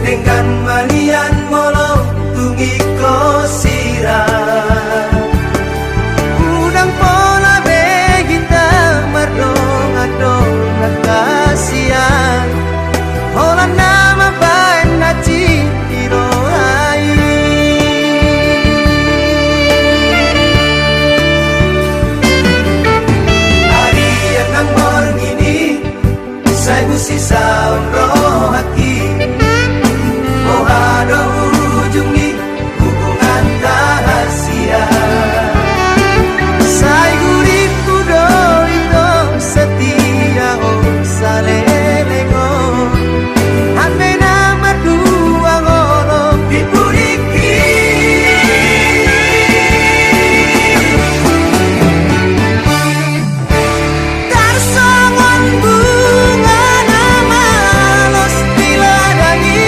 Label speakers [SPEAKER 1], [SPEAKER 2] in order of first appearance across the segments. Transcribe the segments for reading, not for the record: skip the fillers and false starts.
[SPEAKER 1] dengan malian molong tungi kosirah udang pola begita mardong adong kasihan holan nama baik naci dirohai hari yang nambor gini saya mesti saun rohaki ada ujungi hubungan rahasia saya guriku doito setia salelego ame nama dua ngolong dipuriki tarsongon bunga nama los diladangi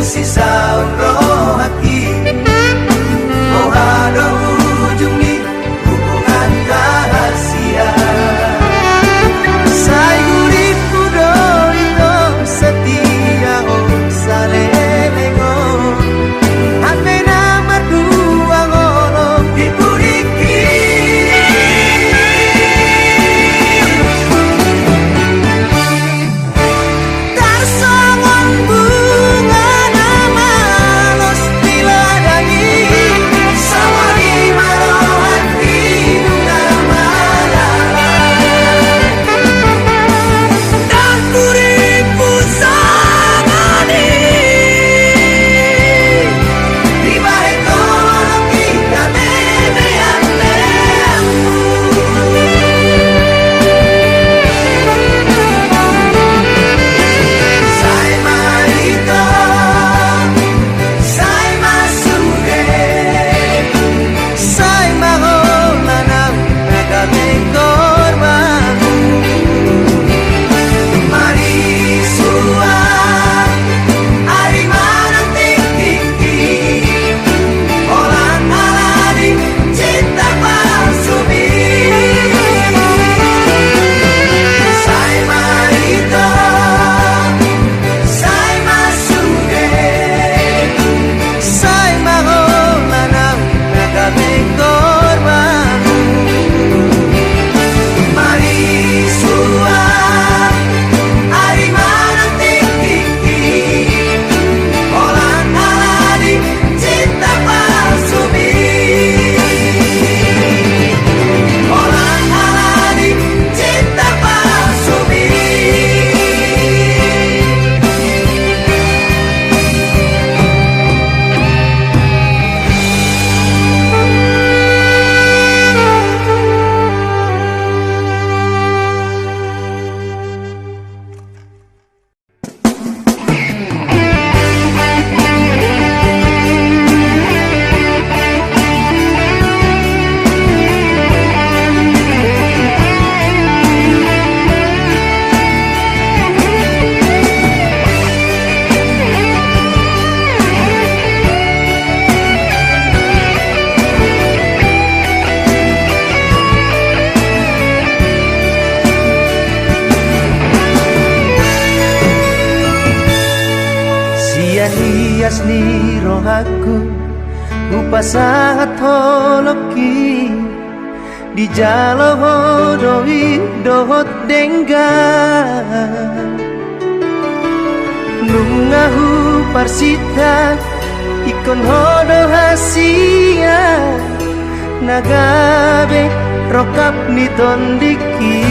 [SPEAKER 1] sisa rohaki mau ada ujungi hubungan rahasia saya guriku doito setia salelego ame nama dua ngolong dipuriki tarsongon bunga nama Daya hias ni rohaku Upasangat holoki Di jalo hodoi dohot dengga Nungahu parsita Ikon hodo hasia Nagabe rokap ni tondiki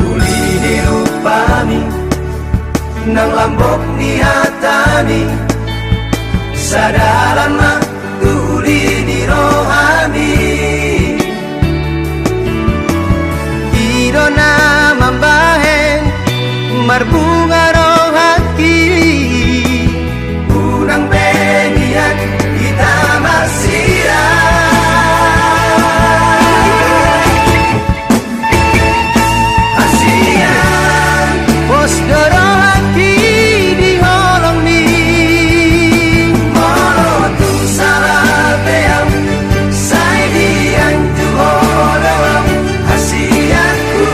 [SPEAKER 1] Uli di rupami Nang lambok ni hatani Sadalan mak tuli ni rohani Idona mambahen Marbunga rohaki Unang bengian kita masira Asian Pos dorohaki di holong ni Molotu salah beam Sai dian tu holong Asianku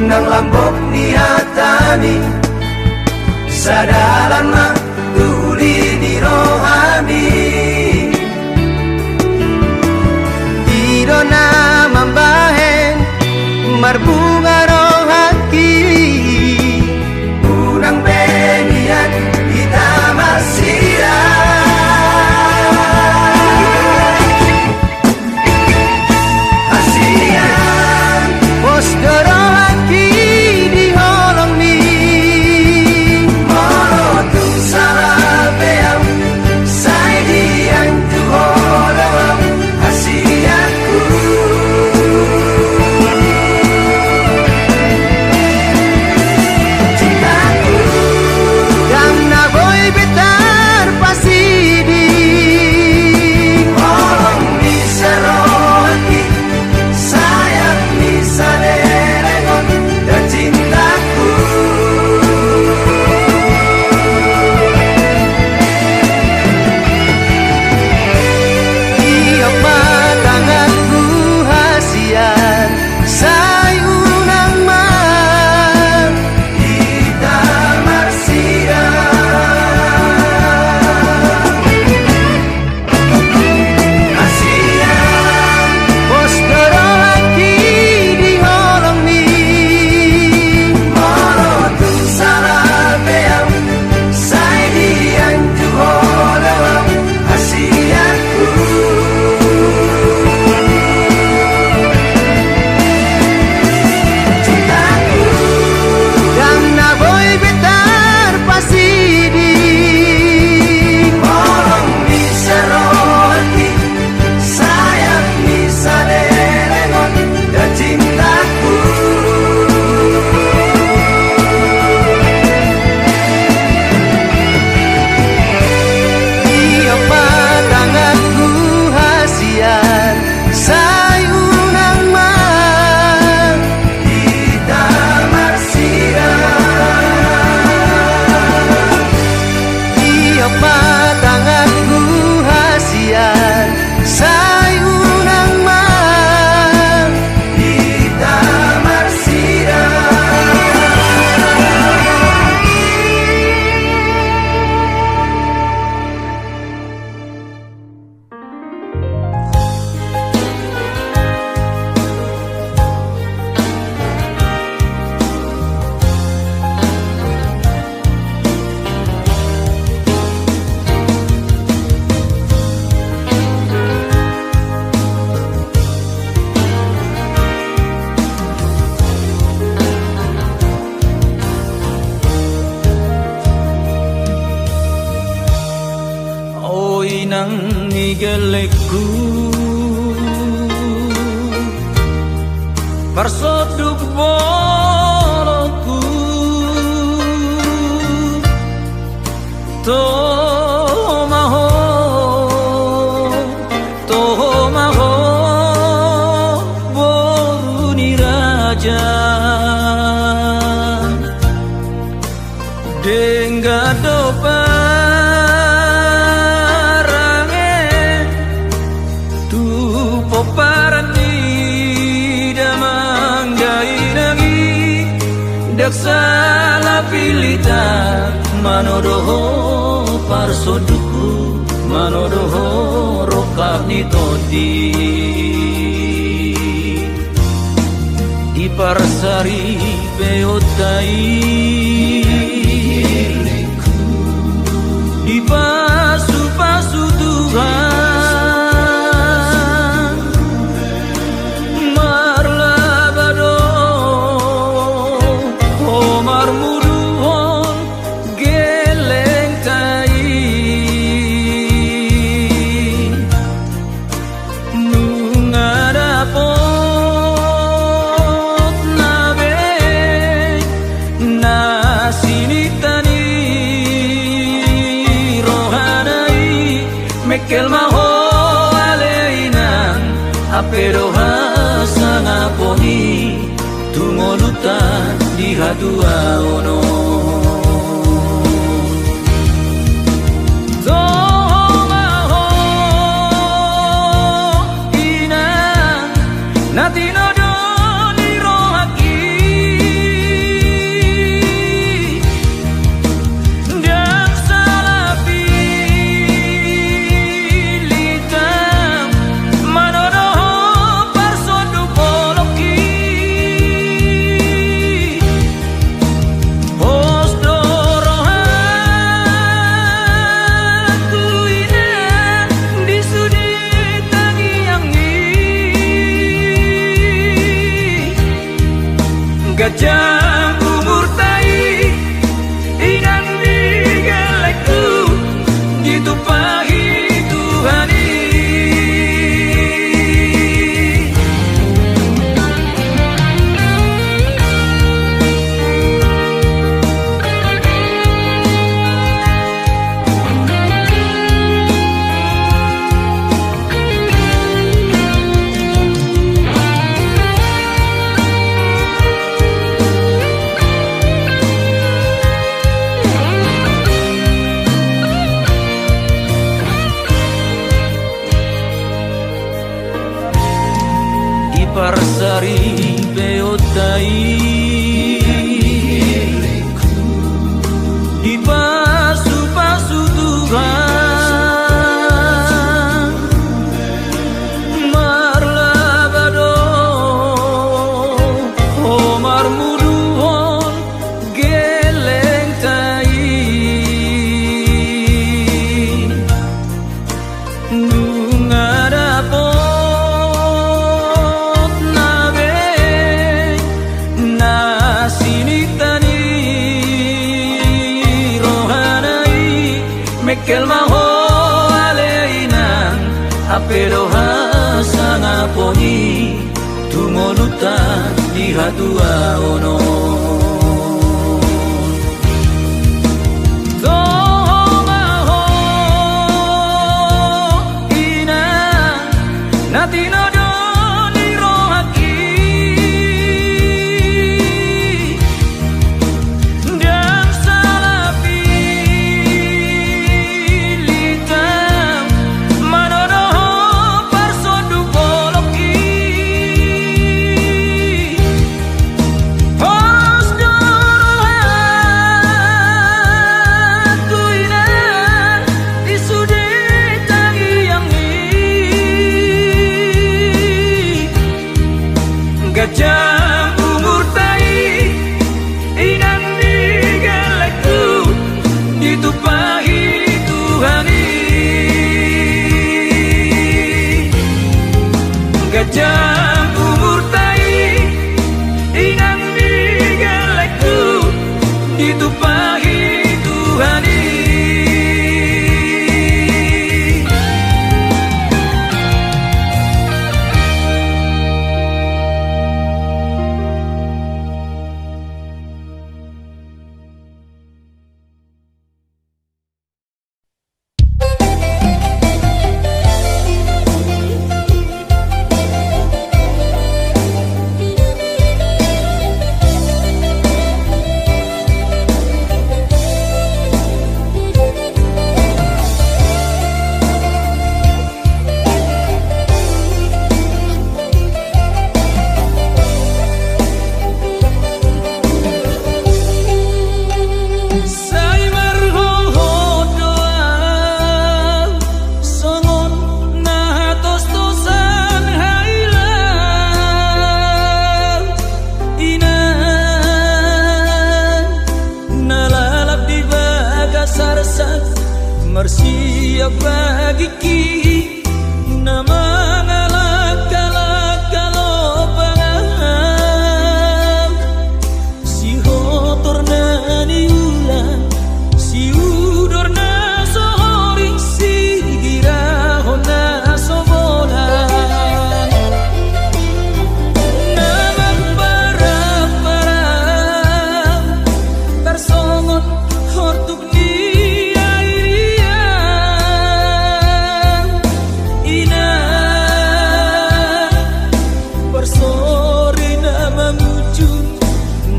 [SPEAKER 1] Nang lambok ni hatani Sadalan mak tuli ni rohani Idona mambahen Marbunga rohaki Unang bengian kita masira Asian Pos dorohaki di holong ni Molotu
[SPEAKER 2] gelekku persoduk boloku tomaho boruni raja denggado parange tupo parani damanggai nangi daksala pilita manodoho parsoduku manodoho rokani todi di parsari beotai di pasu-pasu Tuhan marlabado omar muduhon geleng tai nungadapot nabe nasinitani mekel maho aleinan aperoha sangaponi tumolutan di hadua ono tomaho inan natinodo nirohaki dan salapi gajah umur tai inan digelekku ditumpahi Tuhani parsari beotai di pasu-pasu Tuhan marlabado omar muduhon geleng tai nungadapot mekel maho aleinan aperoha sangaponi tumolutan di hadua ono tomaho inan natinodo nirohaki dan salapi gajah umur tai inan digelekku ditumpahi Tuhani gajah umur tai inan digelekku ditumpahi Tuhani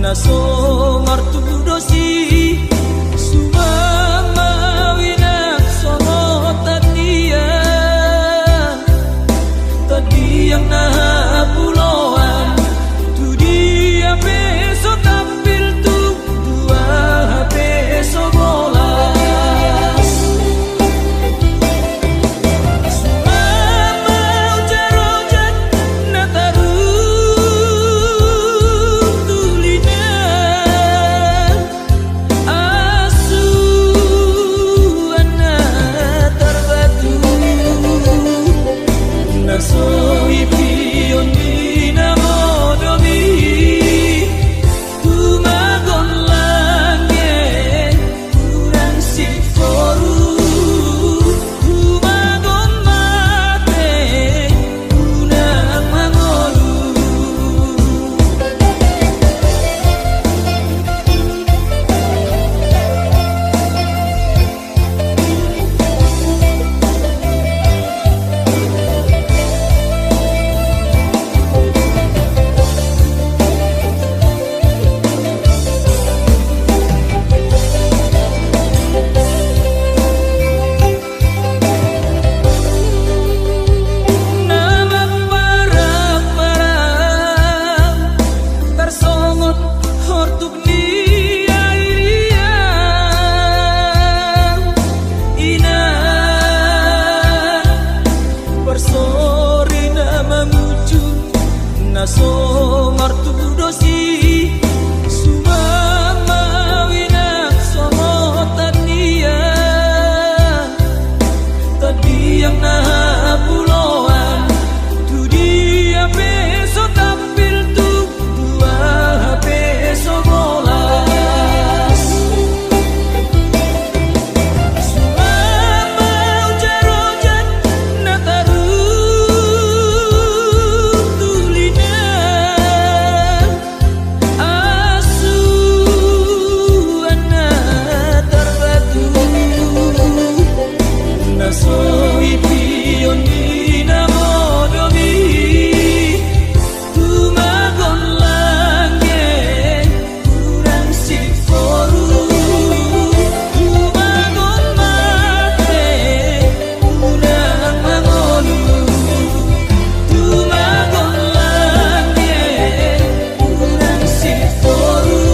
[SPEAKER 2] naso ngartu dosi sumama winak sono tadi yang nah pulauan tu dia besok tampil tu dua besok bolas sumama ujarojat nataru tulina asu anak terbatu naso ipion dina modomi tumagon lange kurang siforu tumagon mate kunang mangolu nama parang-parang tersongot hortuk ni airian inang persori nama mucu naso ngartu dosi sumama winak sono tadi yang nah pulauan tu dia besok tampil tu dua besok bolas sumama ujarojat nataru tulina asu anak terbatu naso ipion dina modomi tumagon lange kurang siforu tumagon mate kunang mangolu tumagon lange kurang siforu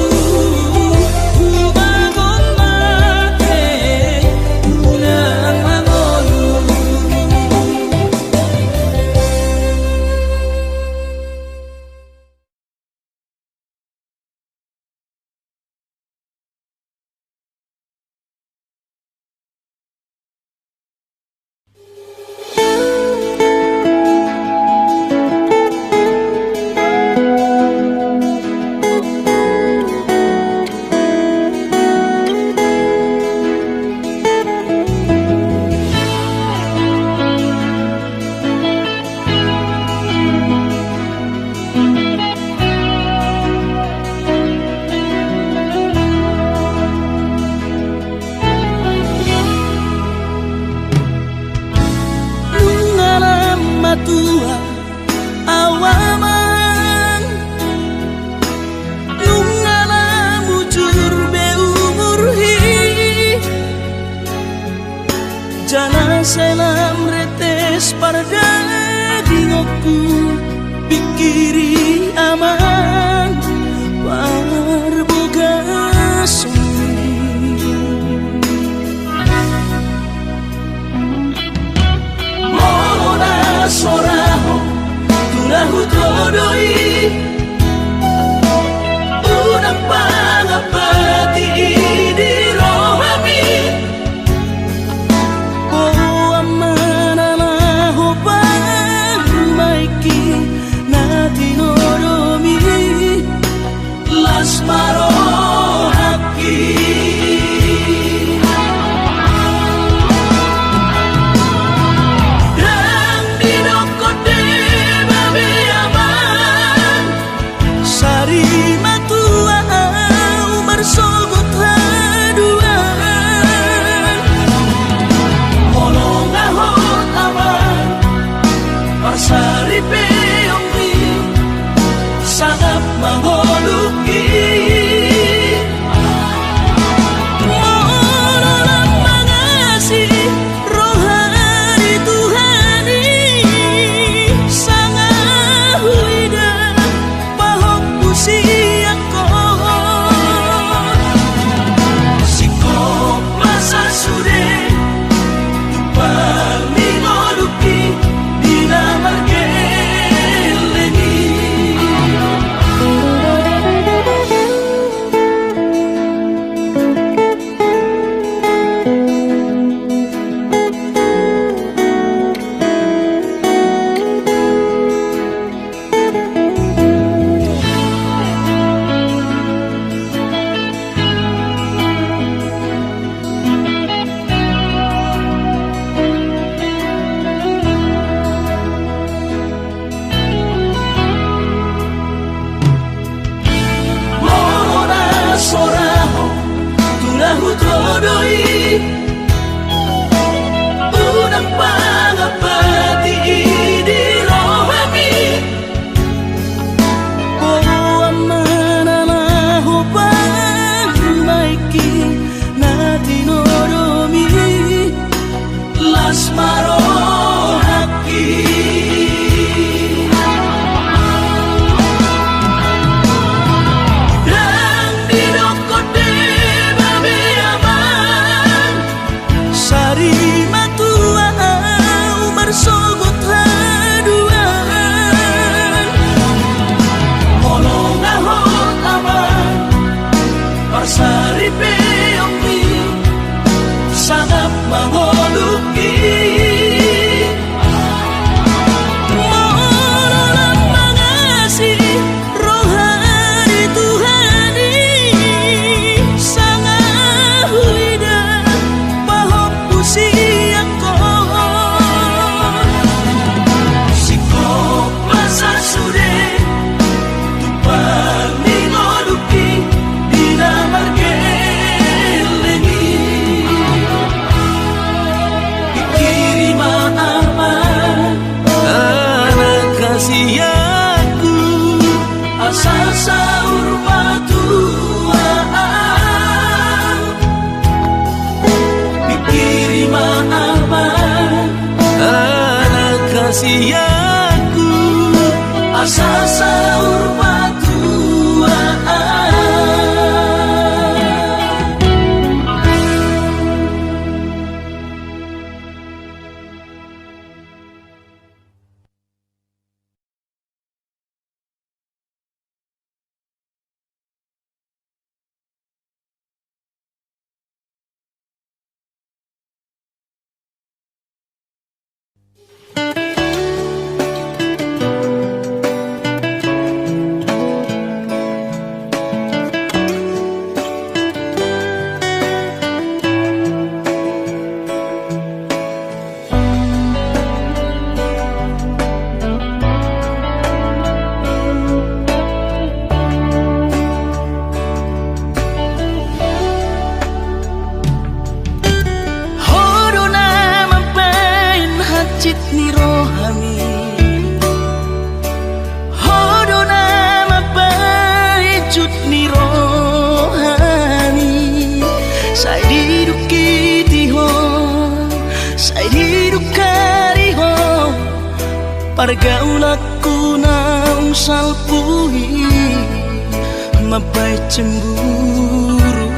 [SPEAKER 2] tumagon mate kunang mangolu. Nungalam matua awaman nungalam ujur beumur hi jana selam retes parda dingoku pikiri aman parboga sumi Mona soraho tulahu todoi unang pangapati di rohami oh amana laho pamaiki nati noromi las maro haki Sari peong sangat mengholuki doi unang pangapati di rohani oh mananaho pangmaiki na tinoromi lasmaro haki Saripe opi sangat mengoluki Mohon mengasihi rohani Tuhani sangat huida bahop usiaku sikop masa sude tupang mengoluki Siaku asal sahur batuan pikiri ma'aman anak kasihaku asal sahur batuan Pergaulanku naung salpuhi mabai cemburu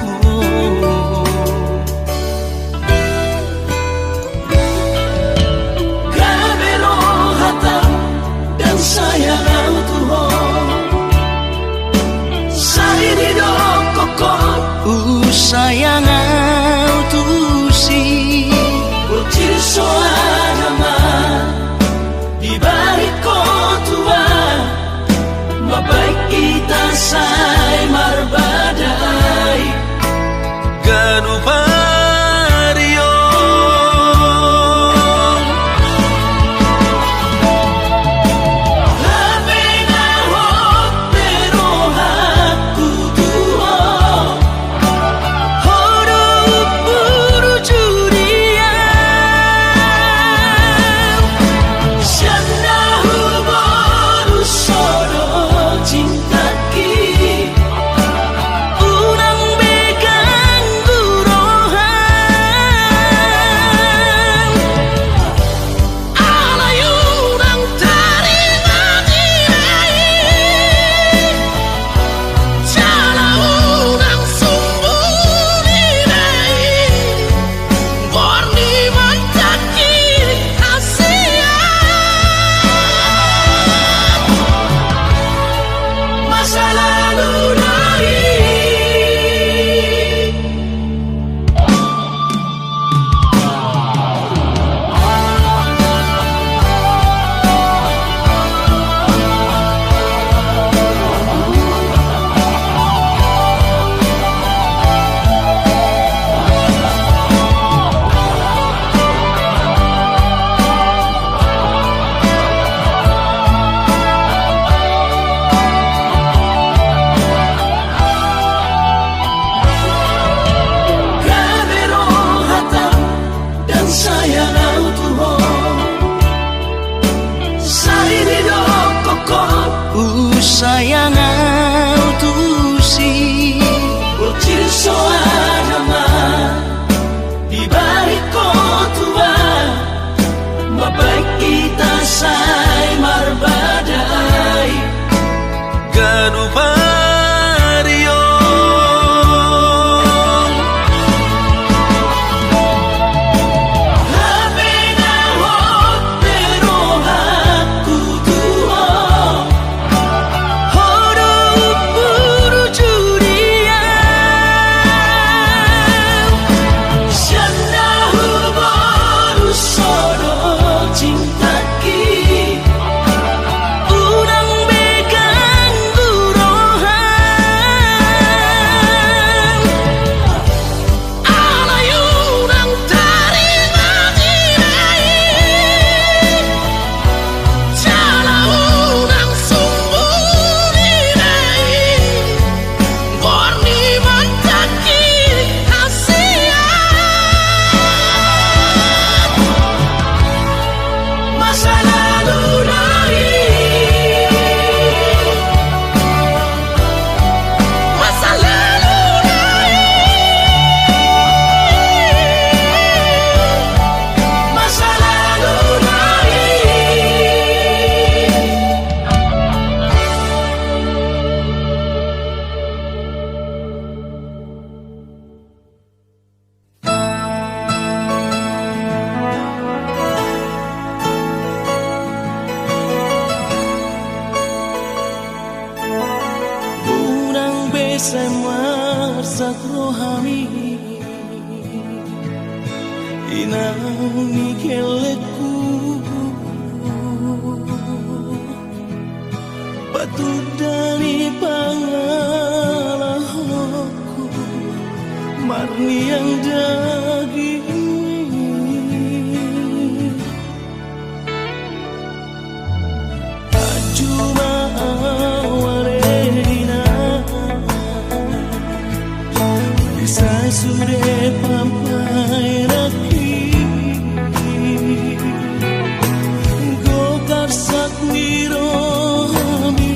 [SPEAKER 2] Kabelo hata dan sayang Tuhan Saidi do koko sayang tusi Ucil soanama di balik kotua mabaik kita say marbadai ganupario labena hot pero haku tuho horo puru juria sai marbadai
[SPEAKER 1] Ganu vario
[SPEAKER 2] Habena hot pero aku tua Horo puru juria Sianda baru sodo cintaki Unang megang gurohan Alayunang tarima dirai Jalaunang sumbu dirai Borni mantaki hasiat Masa lalu dari Masa lalu dari Masa lalu dari Unang besay marsak rohani Inang nikeleku Patut dari pangalahoku Marni yang daging Ajuma awarena Bisa sudah pampai raki Gokar sak miromi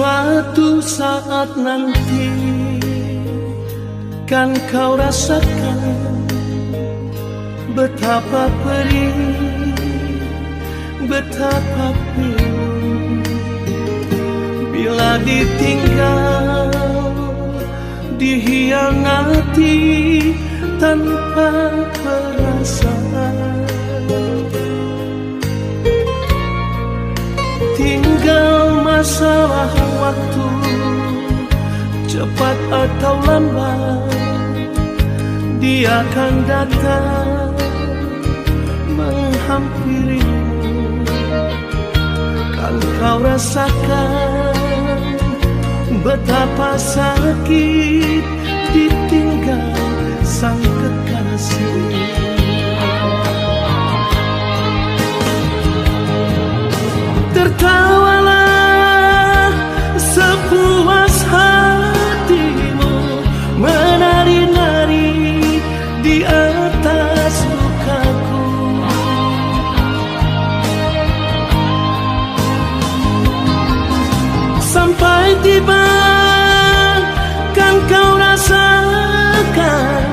[SPEAKER 2] Suatu saat nanti kan kau rasakan betapa perih, betapa pilu bila ditinggal, dihianati tanpa perasaan. Tinggal masalah waktu, cepat atau lambat dia akan datang menghampirimu. Kan kau rasakan betapa sakit ditinggal sang kekasih. Tertawalah sepuas hatimu, menari-nari di atas lukaku. Sampai tiba kan kau rasakan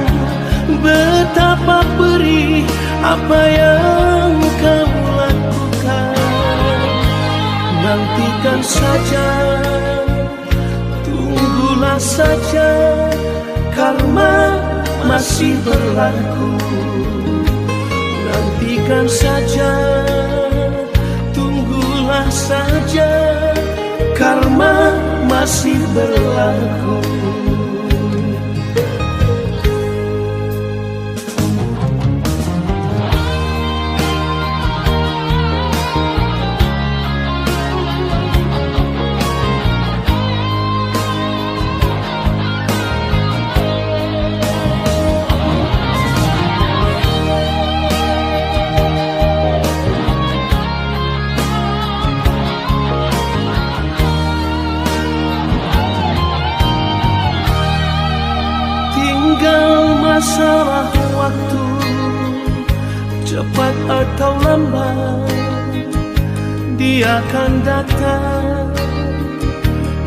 [SPEAKER 2] betapa perih apa yang kau lakukan. Nantikan saja, tunggulah saja, karma masih berlaku. Nantikan saja, tunggulah saja, karma masih berlaku. Masalah waktu, cepat atau lambat dia akan datang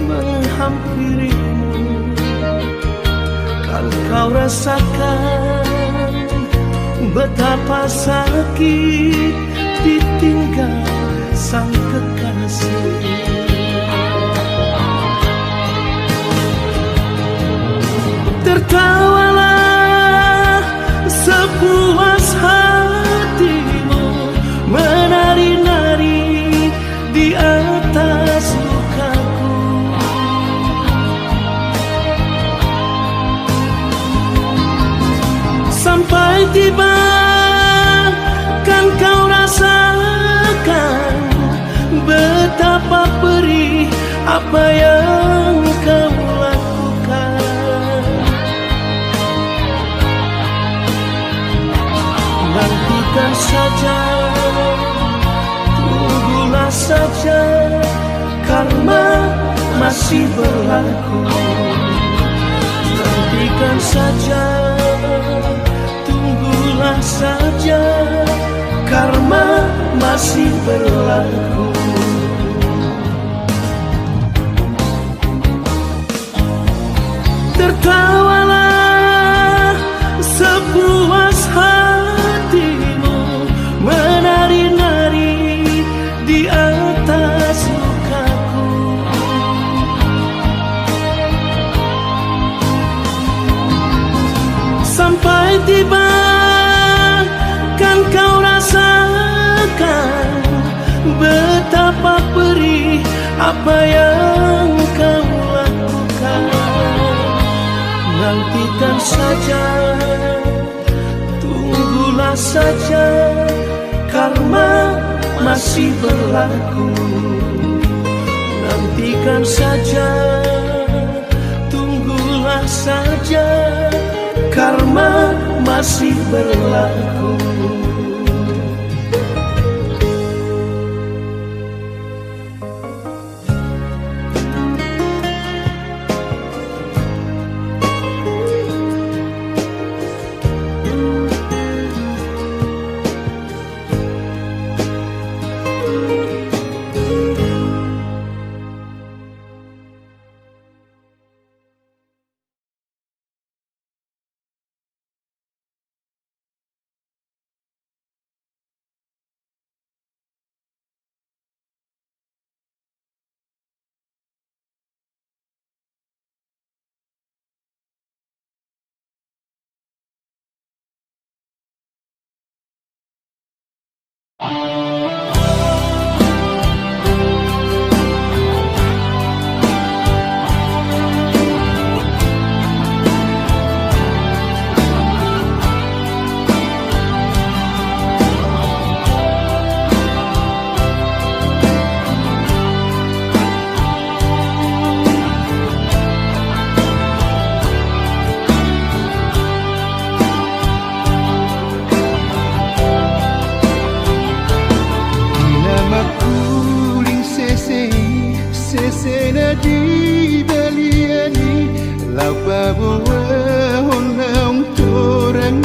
[SPEAKER 2] menghampirimu. Kan kau rasakan betapa sakit ditinggal sang kekasih. Tertawalah sepuas hatimu, menari-nari di atas lukaku. Sampai tiba kan kau rasakan betapa perih apa yang kau lakukan. Nantikan saja, tunggulah saja, karma masih berlaku. Nantikan saja, tunggulah saja, karma masih berlaku. Tertawalah sepuas hatimu, menari-nari di atas lukaku. Sampai tiba kan kau rasakan betapa perih apa yang kau lakukan. Nantikan saja, tunggulah saja, karma masih berlaku. Nantikan saja, tunggulah saja, karma masih berlaku.
[SPEAKER 3] Sesena di baliani lapa bawah nang torang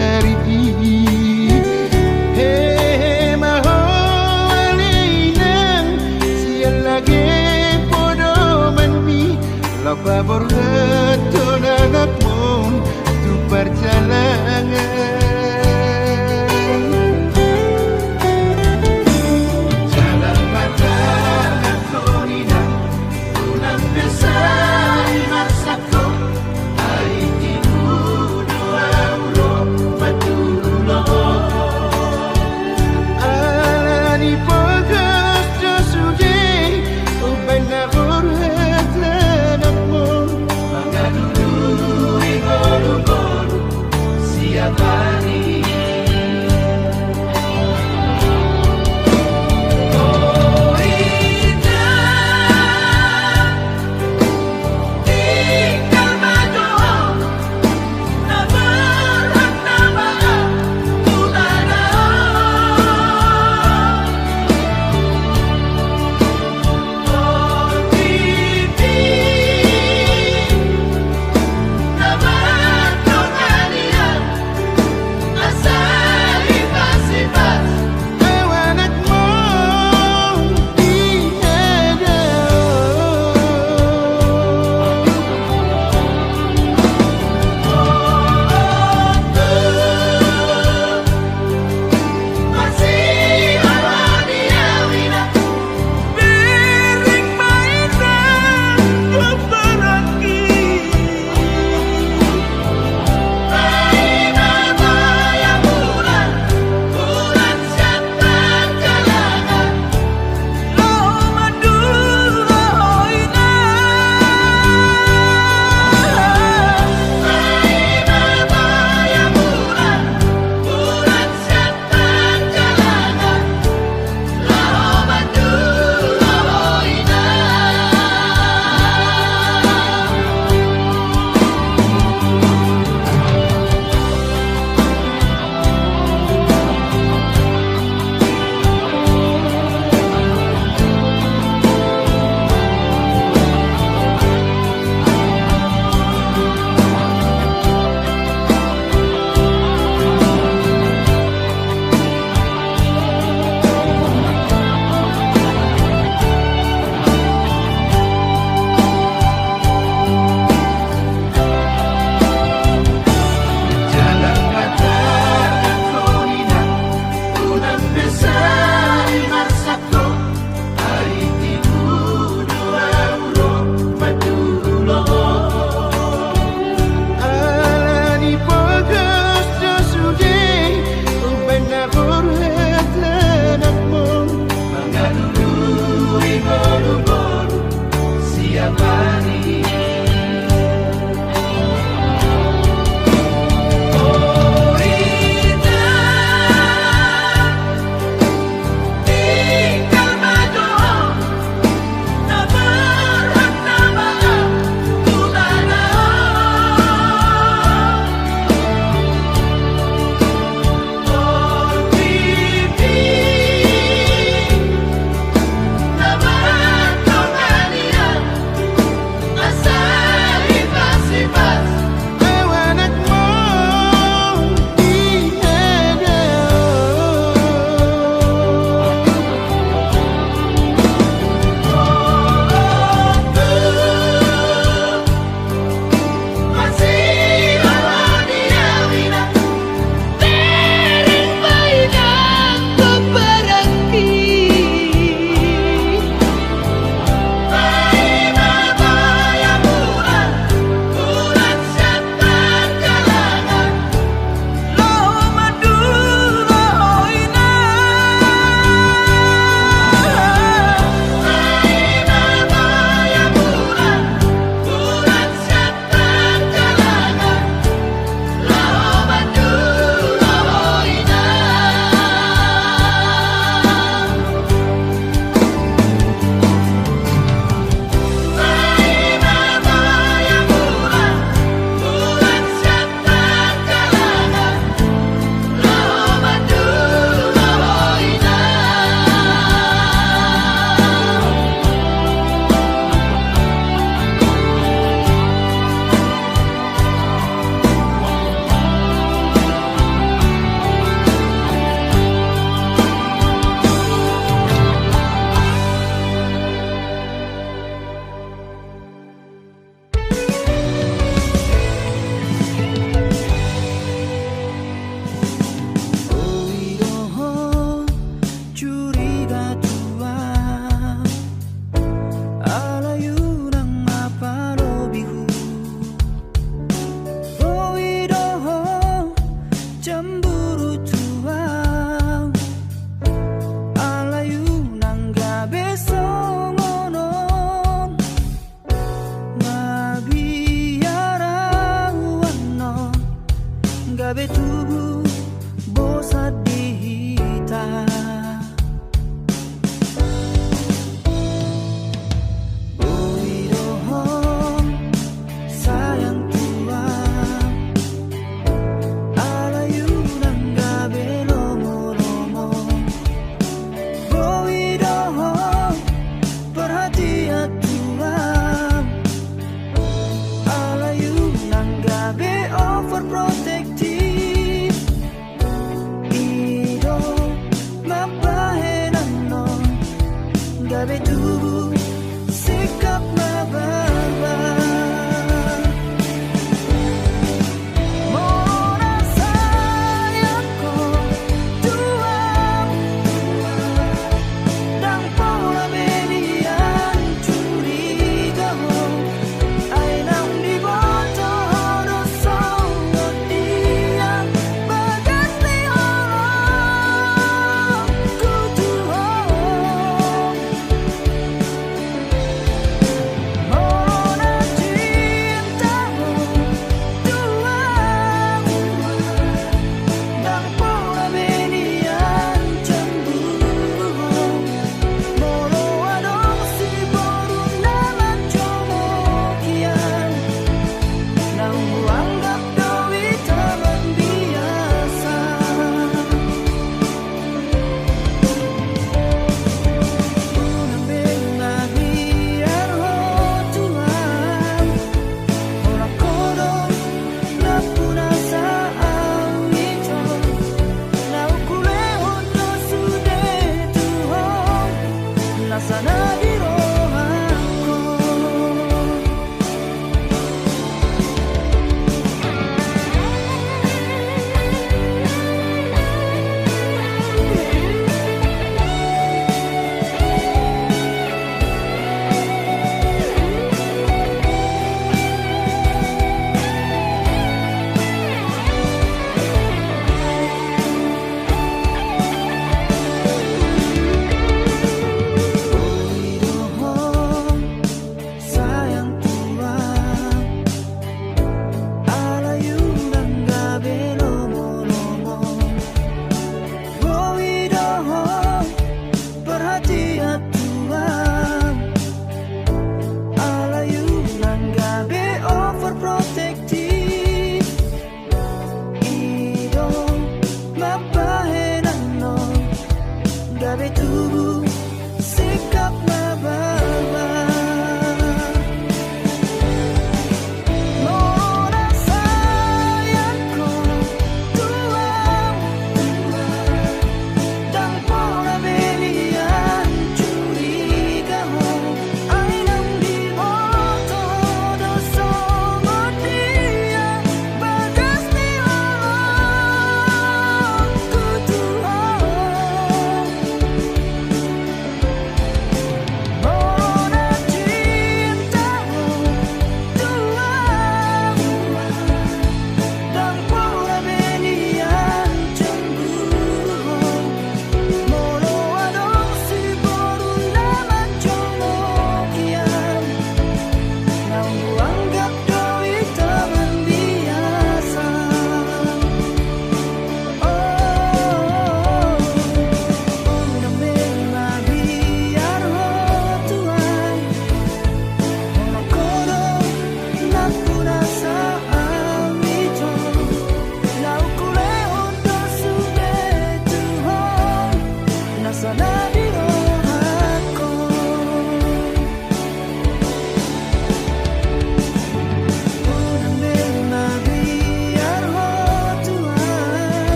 [SPEAKER 3] hari he maholinang sial lagi podo mandi lapa borrato nanakmon tu perjalanan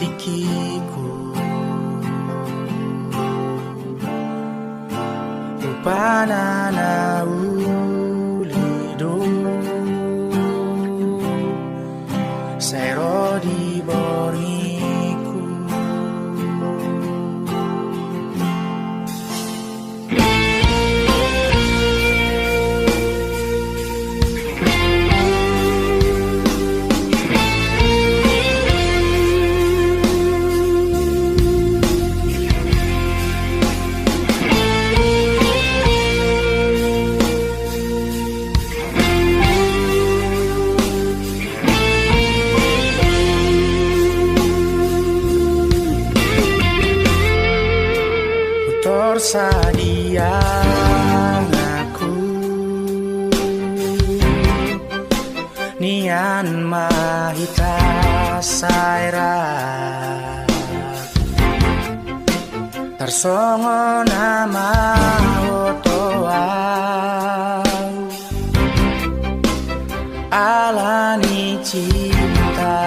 [SPEAKER 4] tikiku Rupanana ulido Sero di boriku Sadiang aku Nian mahita saira Tersongo nama otoa Alani cinta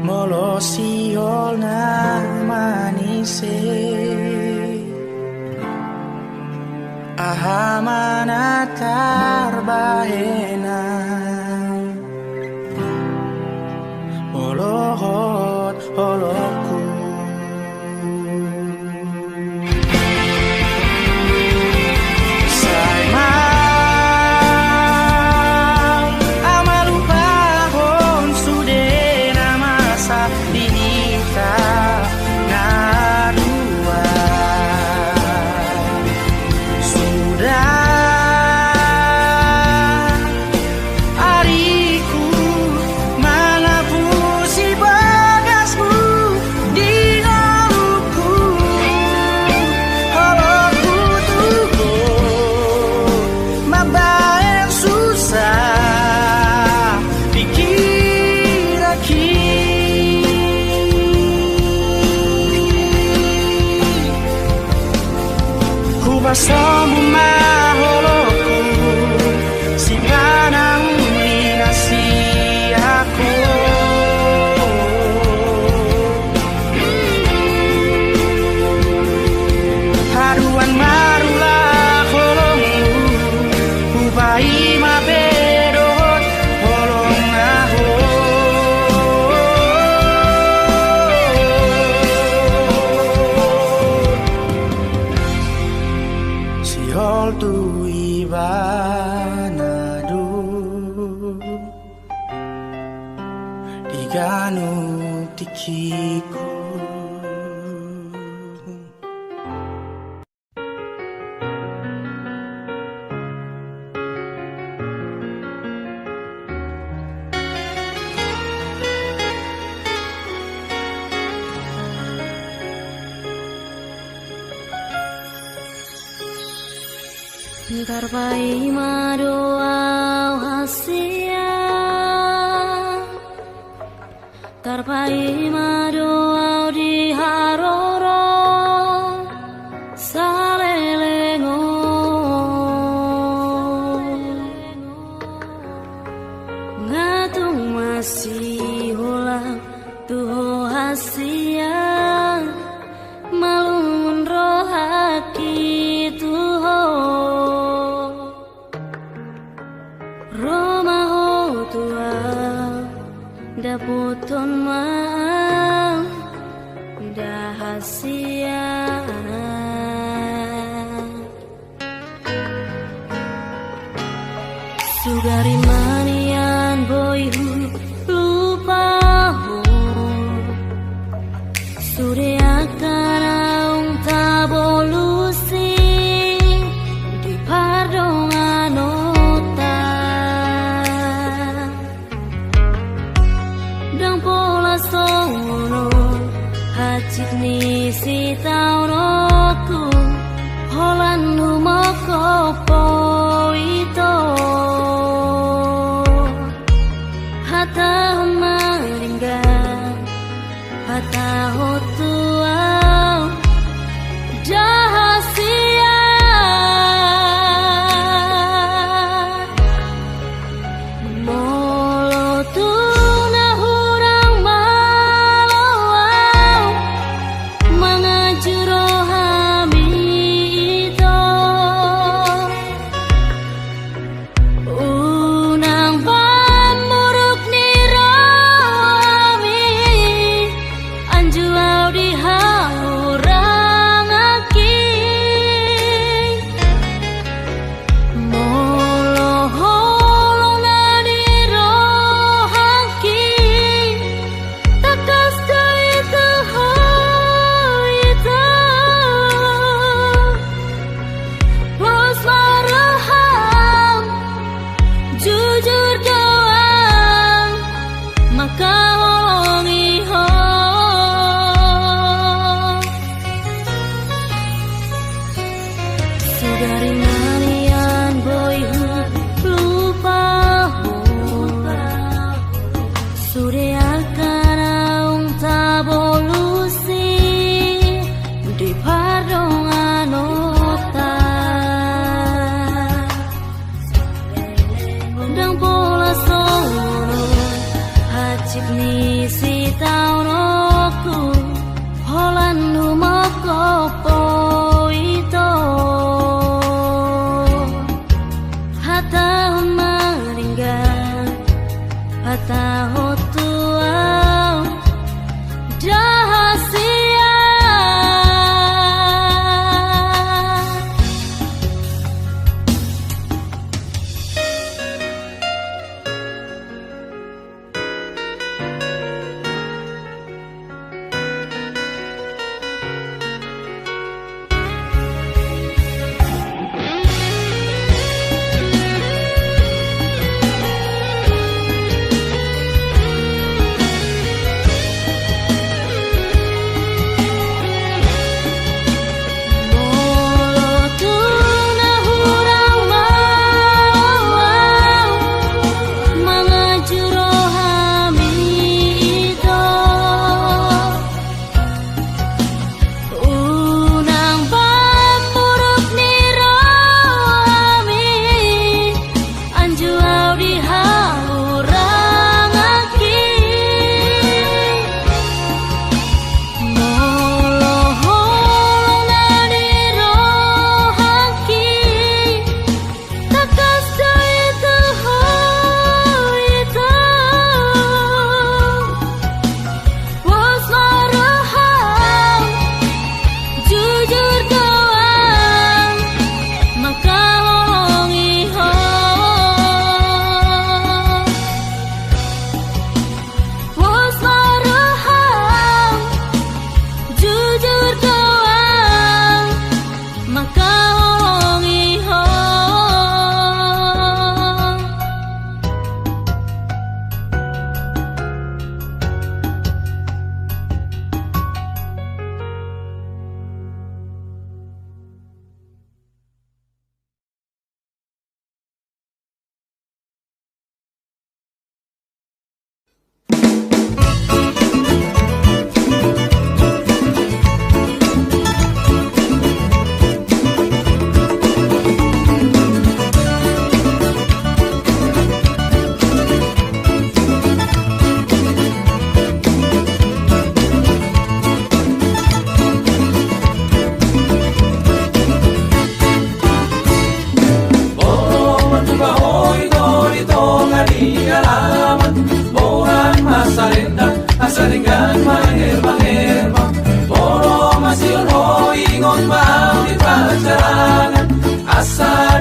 [SPEAKER 4] Molosiol na manise Ahamana tarbahena Molohot holoku Somu maholoku si panang minasi aku haruan marula holongmu ubai mabedot holong aho si hol
[SPEAKER 5] Tarpai madoau hasia, tarpai madoau di haroro salelengo, ngatung masih ulang tuh hasia, malun rohaki tuho. Romaho tua daputon mau dahasia sugari manian boyhu lupa ho sure akan aung tabolusi di pardongan sono hajit ni si taunoku holan numoko poito hata maringga hata hotua jahasia molo tu di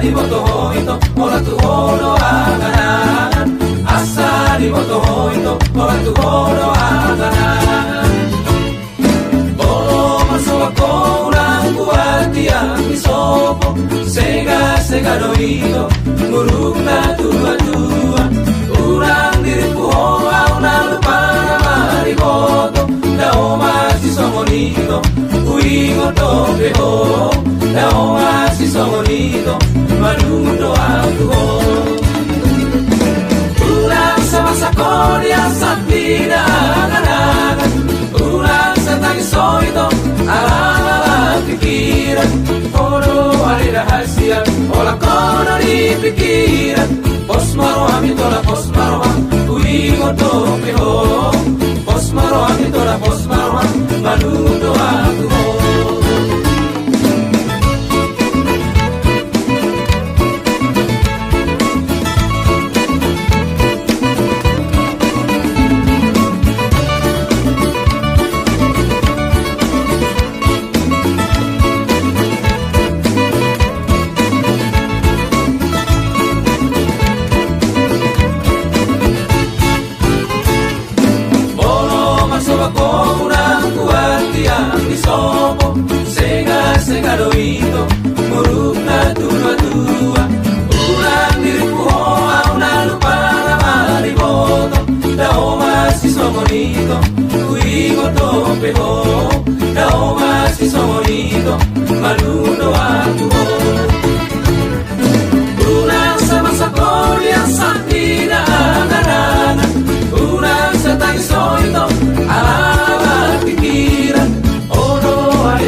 [SPEAKER 1] di boto ito ora tu hono angan asa di boto ito ora tu hono angan bolo maso ko urang buat yang isopo sega do ito muruk na tua urang diriku hoa una lupa mari boto da oma si somonito uingo to beho da oma si somonito malundo aku urang sama sakoria sapina angan urang satang soito ala pikiran oro ari rahasia ola kono di pikiran pos maro ami tola pos maro uingo to beho pos maro ami tola pos maro malundo aku sega do ito muruk na tua urang diriku hoa una lupa mari boto da oma si somonito uingo to peho da oma si somonito malundo aku urang sama sakoria sakina angan urang satang soito ala pikiran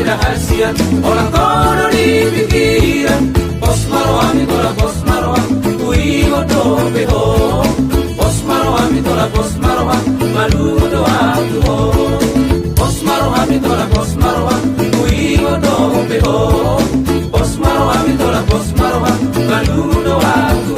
[SPEAKER 1] rahasia orang kono di pikiran pos maroami tola pos maroam uingo to beho pos maroami tola pos maroam maludo aku pos maroami tola pos maroam uingo to beho pos maroami tola pos maroam maludo aku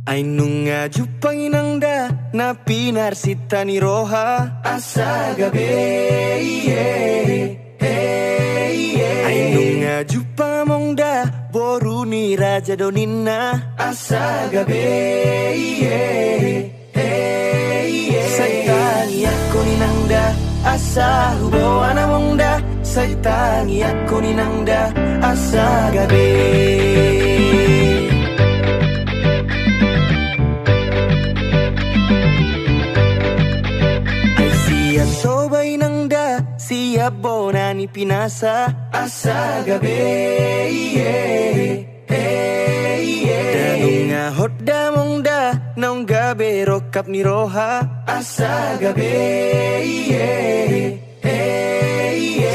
[SPEAKER 2] Ainunga jupanginangda na pinarsita ni roha asagabe Ainunga jupamongda boru ni raja donina asagabe Saitangi ako ninangda asa hubo anamongda Saitangi ako ninangda asagabe Sobay nang da siya bonani pinasa asagabe Danong nga hotda mong da naong gabi rokap ni roha asagabe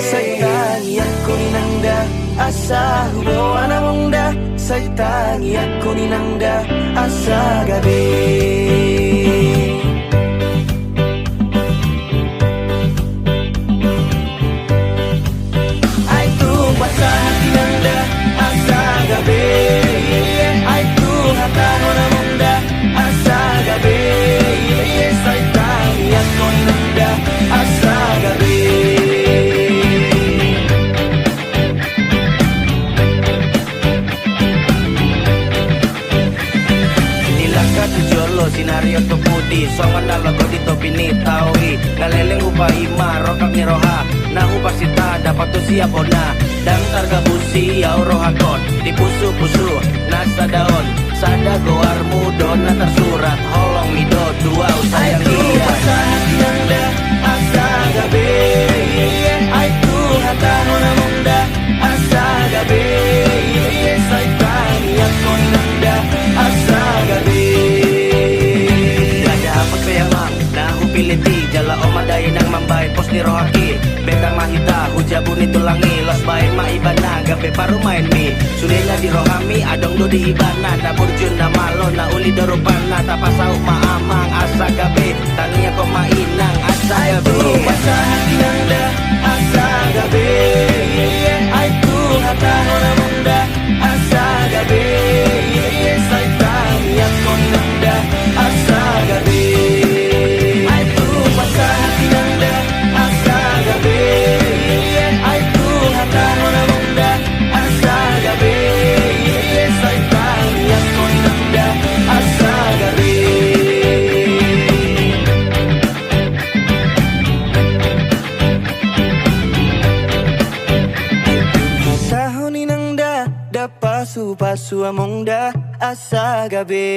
[SPEAKER 2] Saitangi ako ninangda asa huloan mong da Saitangi ako ninangda asagabe Ay tu hatano na munda asagabe Saitangi ako ninangda asagabe Nilaka tu jolo sinario to putih songan na lago dito pinitawi Ngaleleng upahi marokap ni roha na upasita dapat tu siap ona dan targa busi au rohakon di pusu-pusu nasa daun sada goar mudon na tersurat holong mido dua sayang dia nangda asagabe ai tu hatano na munda asagabe Saitangi ako nangda asagabe gada apa kayamang na hupiliti jala omadaya nang mambayad pos ni rohaki Beta mahita hujabun itu langi los bae ma ibana gabe paru main mi sudahnya di rohami adong do di ibana na burjun na malo na uli dorupana tapasau ma amang asa gabe tania ko mainang asa gabe
[SPEAKER 1] Masa hati nanda asa gabe Ay tu hata hona munda asa gabe Say tani ako nanda asa gabe Ay tu masa hati nanda asa gabe Ay tu hata hona munda asa gabe Say tani ako nanda asa gabe
[SPEAKER 4] Sahoni nang da pasu among da asa gabi.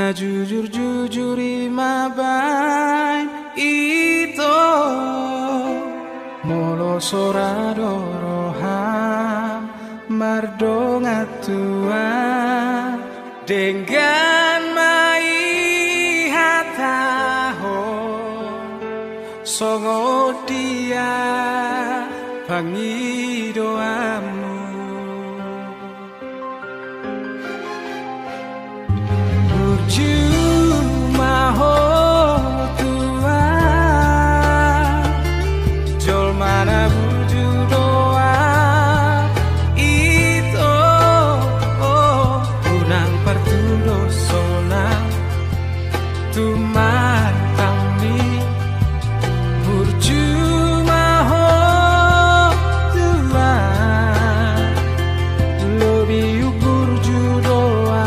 [SPEAKER 1] Na jujur-jujuri mabai ito Molo soradoroham mardonga tua Dengan mai hataho Songo dia pangi doamu Maho tua Jol mana buju doa Itu Unang partudo sonang Tuman kami Burju maho tua Lobi burju doa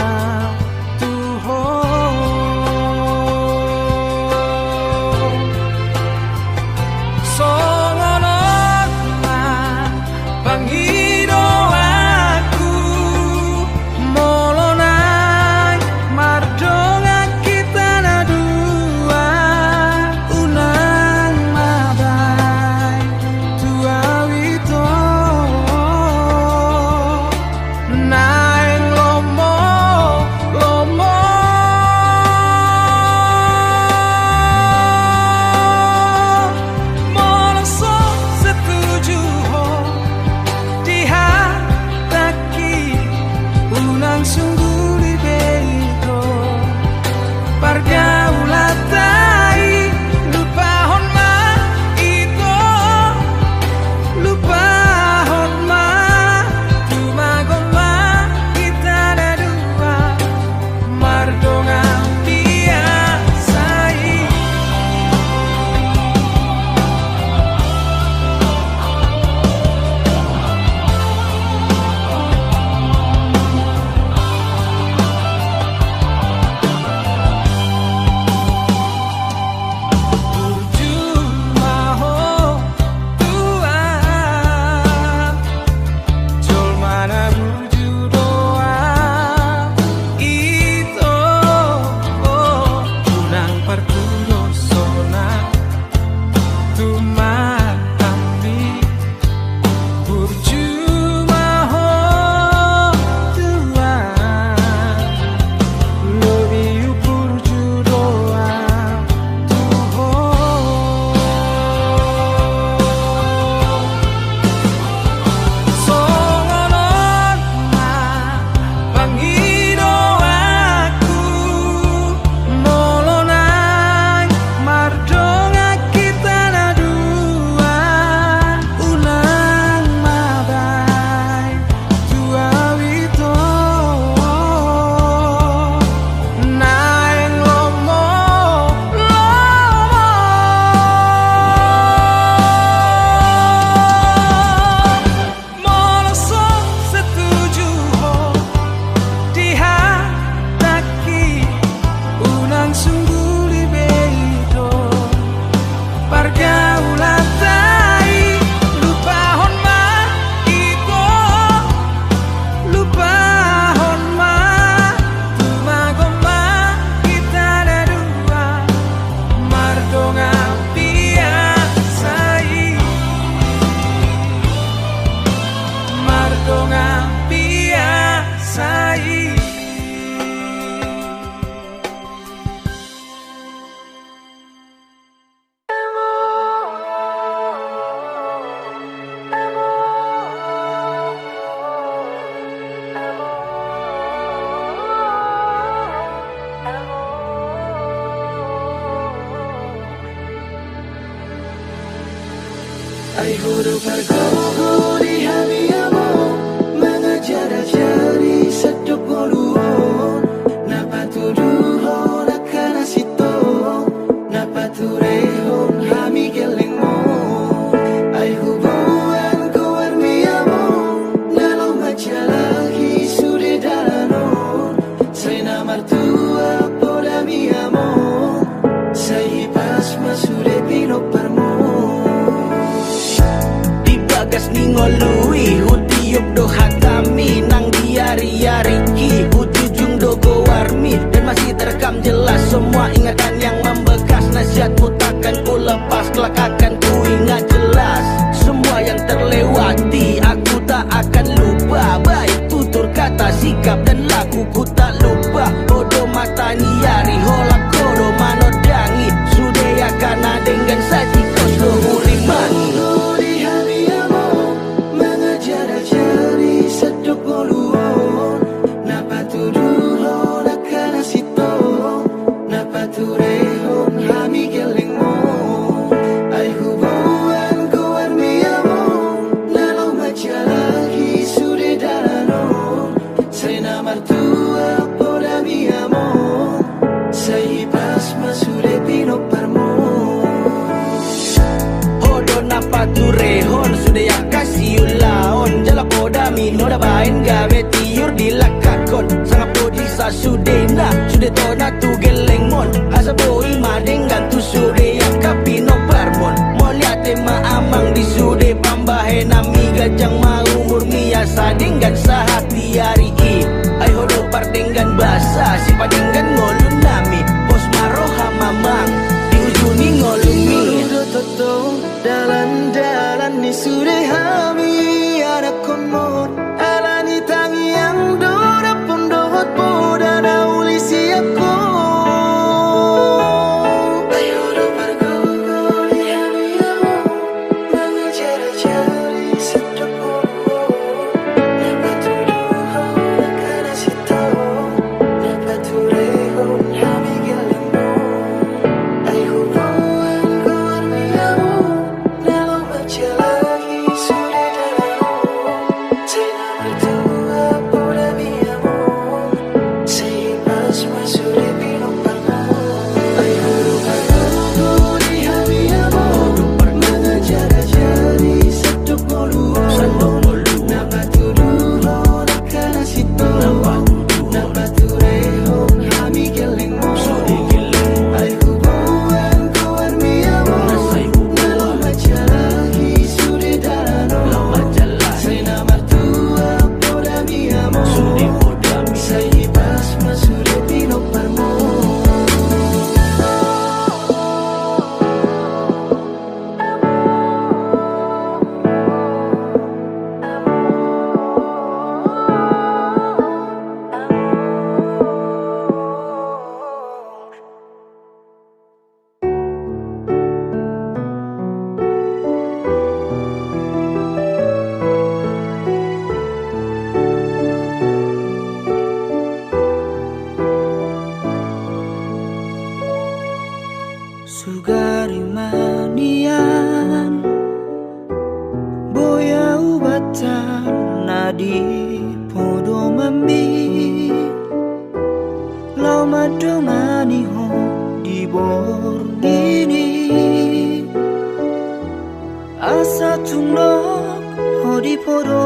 [SPEAKER 6] Ay huruf bergogo di hamiamo mengajar jari seduk ngoluon napa tuduhon akan asito napa turehon hami gelengmo ay hubungan kuar miamo dalam macalahi sude dalanon saya martua poda miamo saya pas masude pino parmo
[SPEAKER 2] Bagas ningolui hutiup do hatami nang diari-ari ki hujujung do go warmi dan masih terekam jelas semua ingatan yang membekas. Nasihatmu takkan ku lepas, kelak akan ku ingat jelas. Semua yang terlewati aku tak akan lupa. Baik tutur kata, sikap dan lakuku tak lupa. Bodoh mata niari, holak kodo manodangi. Sudah akan dengan saji kos lohurimangi.
[SPEAKER 6] Di hamiamo mengejar cari seduk boluon. Napa tuduhon akan asito, napa turehon hami gelengmo. Ay hubungan ku armiamo, lalu macalahi sudah dalanon. Saya martua poda mi amor, saya pas masude pino parmo.
[SPEAKER 2] Napa tu rehon sudah yang kasih ulaon. Jala poda mino da bain gawe tiur di lakakon. Sangat podisa sudena sudah tona tu gelengmon. Asa boi madeng gantu sudah yang kapino parmon. Moliate ma amang di sudah pambahe nami gajang mau umur miasa dengan sehati hari i. Ay hodo pardenggan basa si padenggan ngolun nami. Pos maroha mamang di ujuni ngolumi.
[SPEAKER 6] Dalan-dalan ni sudah hami ada komor. Alani tangi yang dora pun dohot poda na uli siapko. Ayo do pergogo di hami amo mengejar cari seduk bolu. Napa tuduhon akan asito, napa turehon hami gelengmo. Ay hubungan ku armiamo, lalu macalahi sudah dalanon. Saya mertua poda mi amor, saya pas masude pino parmo. Ay hubunganku di hami amo mengejar cari seduk bolu. Napa tuduhon akan asito, napa turehon hami gelengmo. Ay hubungan ku armiamo, lalu macalahi sudah dalanon. Saya martua poda mi amor, saya pas masude pino parmo.
[SPEAKER 4] Sugari manian boya ubatan nadi podo mambi. Lau madomani ho di borgini. Asa tunok ho di podo